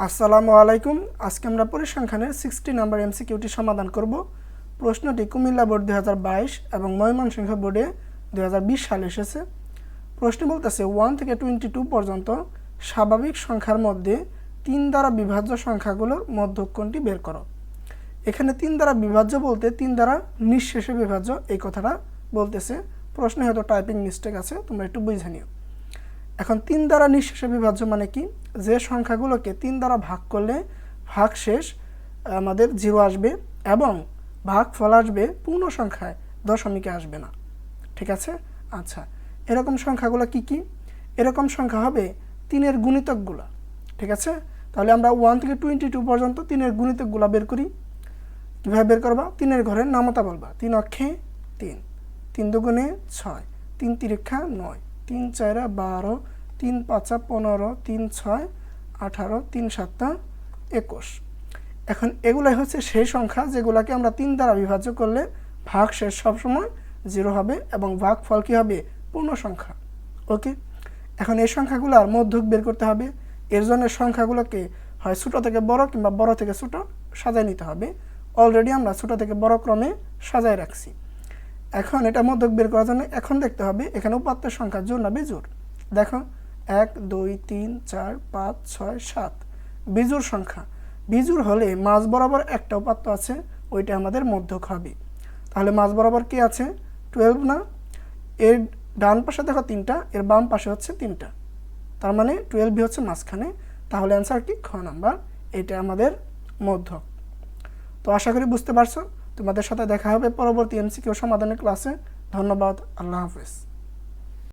আসসালামু আলাইকুম। আজকে আমরা পরিসংখ্যানের 60 নম্বর এমসিকিউটি সমাধান করব। প্রশ্নটি কুমিল্লা বোর্ড 2022 এবং ময়মনসিংহ বোর্ডে 2020 সালে এসেছে। প্রশ্ন বলতেছে 1 থেকে 22 পর্যন্ত স্বাভাবিক সংখ্যার মধ্যে 3 দ্বারা বিভাজ্য সংখ্যাগুলোর মধ্যক কোনটি বের করো। এখানে 3 দ্বারা বিভাজ্য বলতে 3 দ্বারা নিঃশেষে বিভাজ্য এই কথাটা বলতেছে। প্রশ্নে হয়তো টাইপিং মিস্টেক আছে, তোমরা একটু বুঝে নিও। এখন 3 দ্বারা নিঃশেষে বিভাজ্য মানে কি? যে সংখ্যাগুলোকে 3 দ্বারা ভাগ করলে ভাগশেষ আমাদের 0 আসবে এবং ভাগফল আসবে পূর্ণ সংখ্যায়, দশমিকে আসবে না। ঠিক আছে? আচ্ছা, এরকম সংখ্যাগুলো কি কি? এরকম সংখ্যা হবে 3-এর গুণিতকগুলো। ঠিক আছে? তাহলে আমরা 1 থেকে 22 পর্যন্ত 3-এর গুণিতকগুলো বের করি। কীভাবে বের করবা? 3-এর ঘরের নামতা বলবা। 3 অক্ষে 3, 3 দুগুণে 6, 3 তিরিক্ষা 9, 3 চারা 12, 3 পাঁচা 15, 3 6 18, 3 সাতটা 21। এখন এগুলাই হচ্ছে সেই সংখ্যা যেগুলোকে আমরা 3 দ্বারা বিভাজ্য করলে ভাগশেষ সবসময় 0 হবে এবং ভাগফল কী হবে? পূর্ণ সংখ্যা। ওকে, এখন এই সংখ্যাগুলোর মধ্যক বের করতে হবে। এর জন্য সংখ্যাগুলোকে হয় ছোটো থেকে বড় কিংবা বড় থেকে ছোটো সাজায় নিতে হবে। অলরেডি আমরা ছোটো থেকে বড় ক্রমে সাজায় রাখছি। এখন এটা মধ্যক বের করার জন্য এখন দেখতে হবে এখানে উপাত্তের সংখ্যা জোড় না বিজোড়। দেখো 1 2 3 4 5 6 7 বিজোড় সংখ্যা। বিজোড় হলে মাঝ বরাবর একটা উপাত্ত আছে, ওইটা আমাদের মধ্যক হবে। তাহলে মাঝ বরাবর কি আছে? 12 না? এর ডান পাশে দেখো 3টা, এর বাম পাশে হচ্ছে 3টা, তার মানে 12 হচ্ছে মাঝখানে। তাহলে অ্যান্সার কি? খ নাম্বার, এটা আমাদের মধ্যক। তো আশা করি বুঝতে পারছো। তোমাদের সাথে দেখা হবে পরবর্তী এমসিকিউ সমাধানের ক্লাসে। ধন্যবাদ। আল্লাহ হাফেজ।